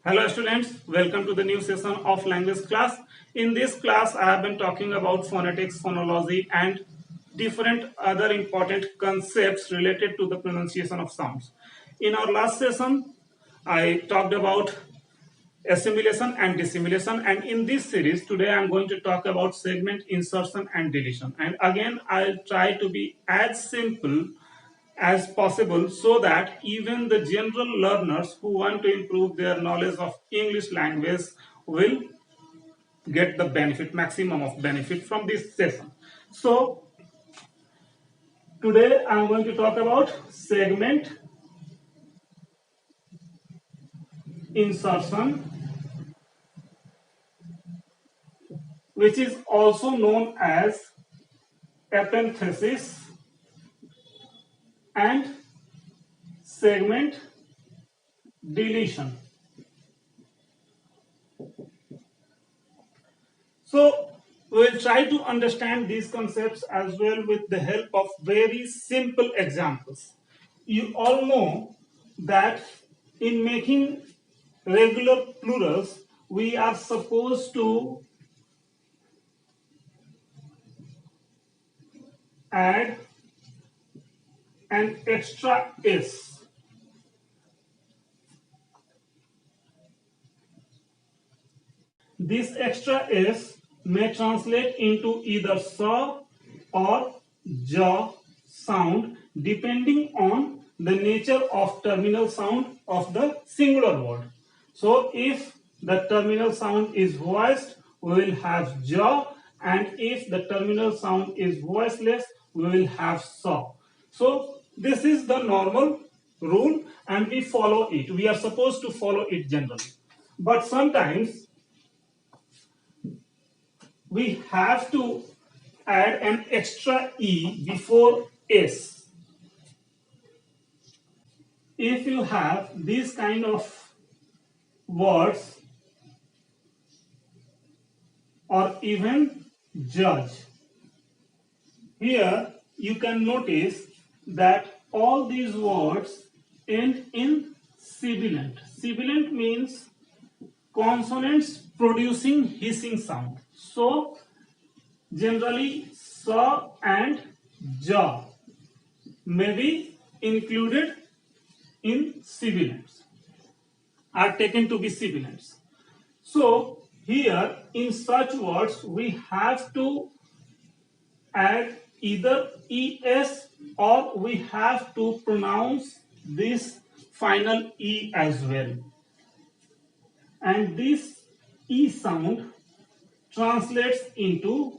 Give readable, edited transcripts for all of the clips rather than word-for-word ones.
Hello students, welcome to the new session of language class. In this class, I have been talking about phonetics, phonology and different other important concepts related to the pronunciation of sounds. In our last session, I talked about assimilation and dissimilation, and in this series today I am going to talk about segment, insertion and deletion. And again, I'll try to be as simple as possible so that even the general learners who want to improve their knowledge of English language will get the benefit, maximum of benefit from this session. So today I am going to talk about segment, insertion, which is also known as epenthesis, and segment deletion. So we'll try to understand these concepts as well with the help of very simple examples. You all know that in making regular plurals, we are supposed to add an extra s. This extra s may translate into either sa or ja sound depending on the nature of terminal sound of the singular word. So if the terminal sound is voiced, we will have ja, and if the terminal sound is voiceless, we will have sa. So this is the normal rule and we follow it. We are supposed to follow it generally. But sometimes we have to add an extra e before s. If you have these kind of words or even judge, here you can notice that all these words end in sibilant. Sibilant means consonants producing hissing sound. So generally sa and ja may be included in sibilants, are taken to be sibilants. So here in such words we have to add either es or we have to pronounce this final e as well. And this e sound translates into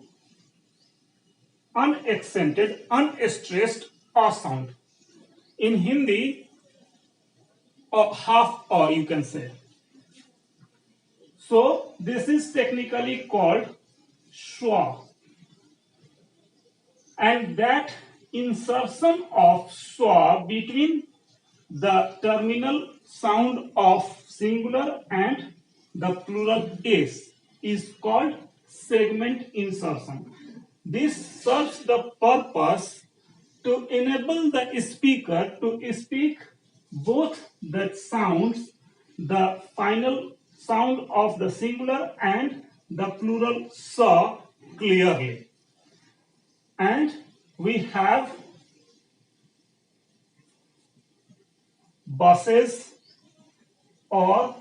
unaccented, unstressed a sound. In Hindi, half or you can say. So this is technically called schwa. And that insertion of schwa between the terminal sound of singular and the plural s is called segment insertion. This serves the purpose to enable the speaker to speak both the sounds, the final sound of the singular and the plural sa clearly. And we have buses or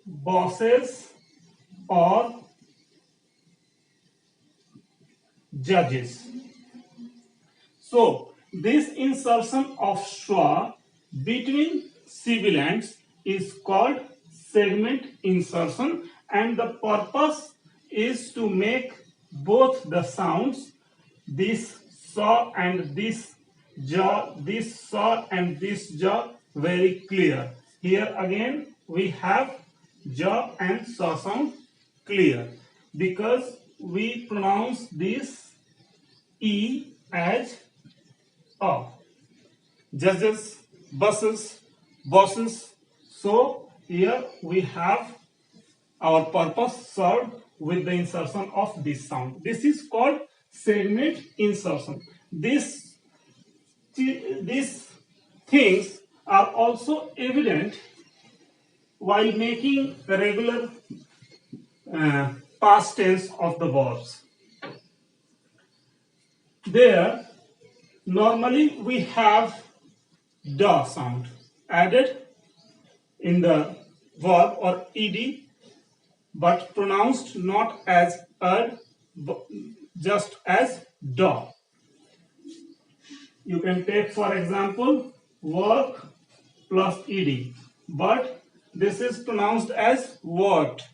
bosses or judges. So this insertion of schwa between sibilants is called segment insertion, and the purpose is to make both the sounds, this sa and this ja, this sa and this ja, very clear. Here again we have ja and sa sound clear because we pronounce this e as a. Judges, buses, bosses. So here we have our purpose served with the insertion of this sound. This is called segment insertion. These things are also evident while making the regular past tense of the verbs. There, normally we have da sound added in the verb or ed, but pronounced not as ad, just as da. You can take, for example, work plus ed, but this is pronounced as worked.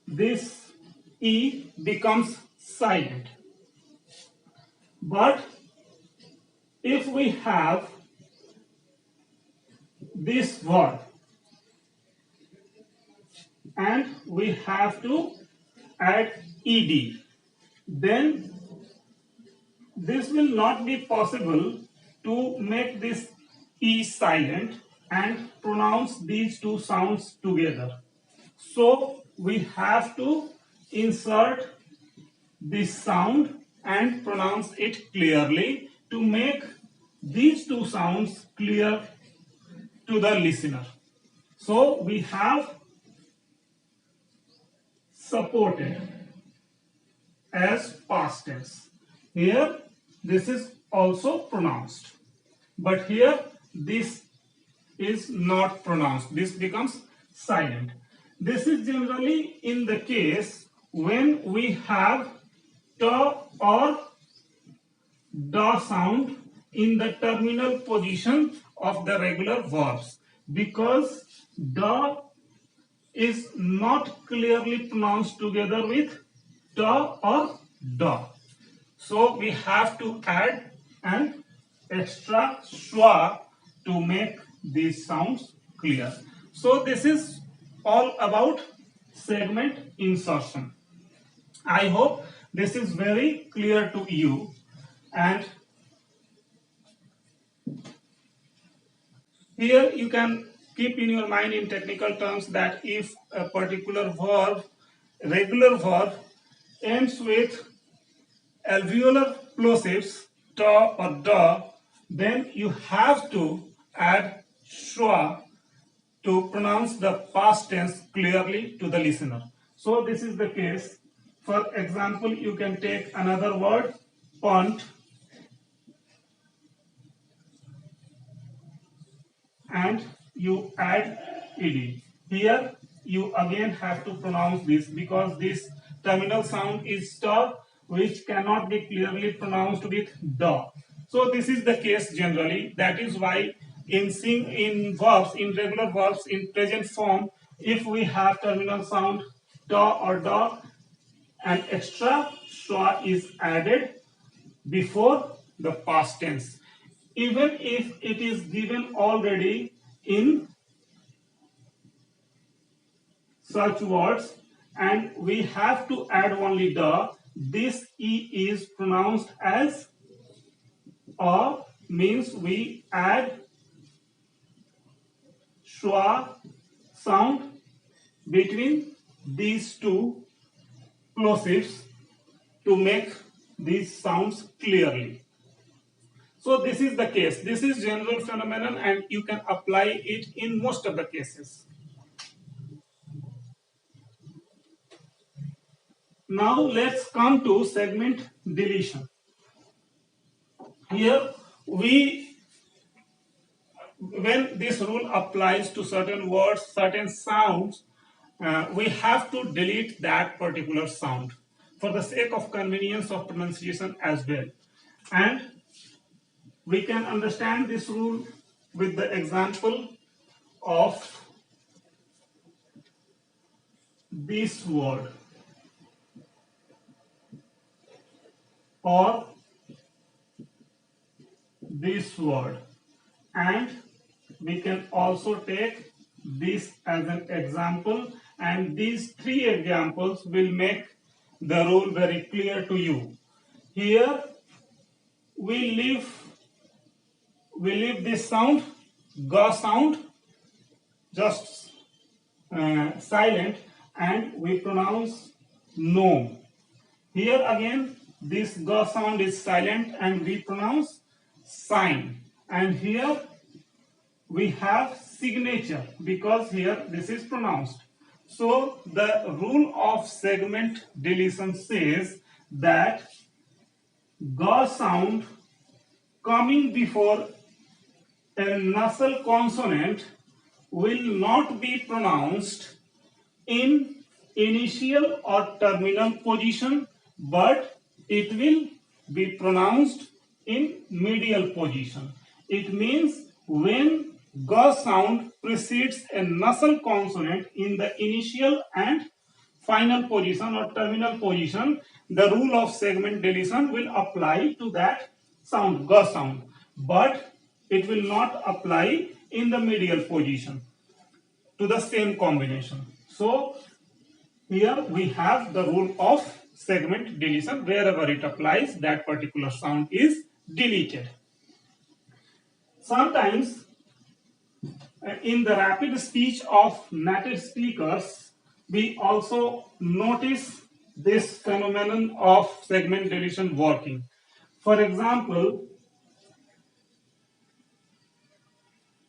This e becomes silent. But if we have this verb and we have to add ed, then this will not be possible to make this e silent and pronounce these two sounds together. So we have to insert this sound and pronounce it clearly to make these two sounds clear to the listener. So we have supported as past tense. Here this is also pronounced, but here this is not pronounced. This becomes silent. This is generally in the case when we have ta or da sound in the terminal position of the regular verbs, because da is not clearly pronounced together with ta or da. So we have to add an extra schwa to make these sounds clear. So this is all about segment insertion. I hope this is very clear to you, and here you can keep in your mind in technical terms that if a particular verb, regular verb, ends with alveolar plosives ta or da, then you have to add schwa to pronounce the past tense clearly to the listener. So this is the case. For example, you can take another word, punt, and you add ed. Here you again have to pronounce this because this terminal sound is ta, which cannot be clearly pronounced with da. So this is the case generally. That is why in verbs, in regular verbs in present form, if we have terminal sound ta or da, an extra schwa is added before the past tense, even if it is given already in such words and we have to add only da. This e is pronounced as a, means we add schwa sound between these two plosives to make these sounds clearly. So this is the case. This is general phenomenon and you can apply it in most of the cases. Now let's come to segment deletion. Here when this rule applies to certain words, certain sounds, we have to delete that particular sound for the sake of convenience of pronunciation as well. And we can understand this rule with the example of this word or this word, and we can also take this as an example, and these three examples will make the rule very clear to you. Here we leave this sound, ga sound, just silent, and we pronounce no. Here again this ga sound is silent and we pronounce sign, and here we have signature because here this is pronounced. So the rule of segment deletion says that G sound coming before a nasal consonant will not be pronounced in initial or terminal position, but it will be pronounced in medial position. It means when G sound precedes a nasal consonant in the initial and final position or terminal position, the rule of segment deletion will apply to that sound, G sound, but it will not apply in the medial position to the same combination. So here we have the rule of segment deletion. Wherever it applies, that particular sound is deleted. Sometimes in the rapid speech of native speakers, we also notice this phenomenon of segment deletion working. For example,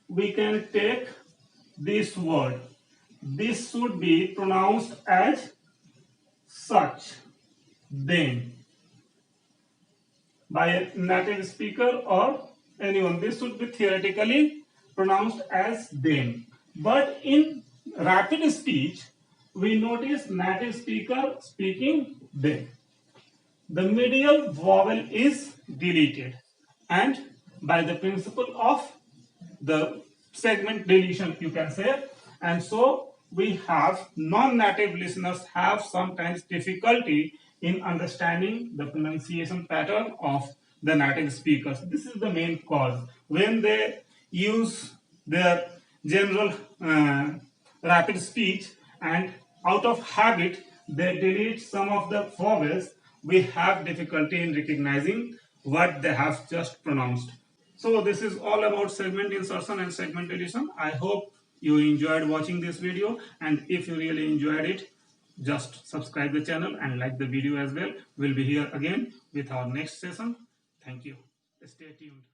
we can take this word. This should be pronounced as such, then, by a native speaker or anyone. This should be theoretically pronounced as then. But in rapid speech, we notice native speaker speaking then. The medial vowel is deleted, and by the principle of the segment deletion, you can say, and so we have non-native listeners have sometimes difficulty in understanding the pronunciation pattern of the native speakers. This is the main cause. When they use their general rapid speech and out of habit they delete some of the vowels, we have difficulty in recognizing what they have just pronounced. So this is all about segment insertion and segment deletion. I hope you enjoyed watching this video, and if you really enjoyed it, just subscribe the channel and like the video as well. We'll be here again with our next session. Thank you. Stay tuned.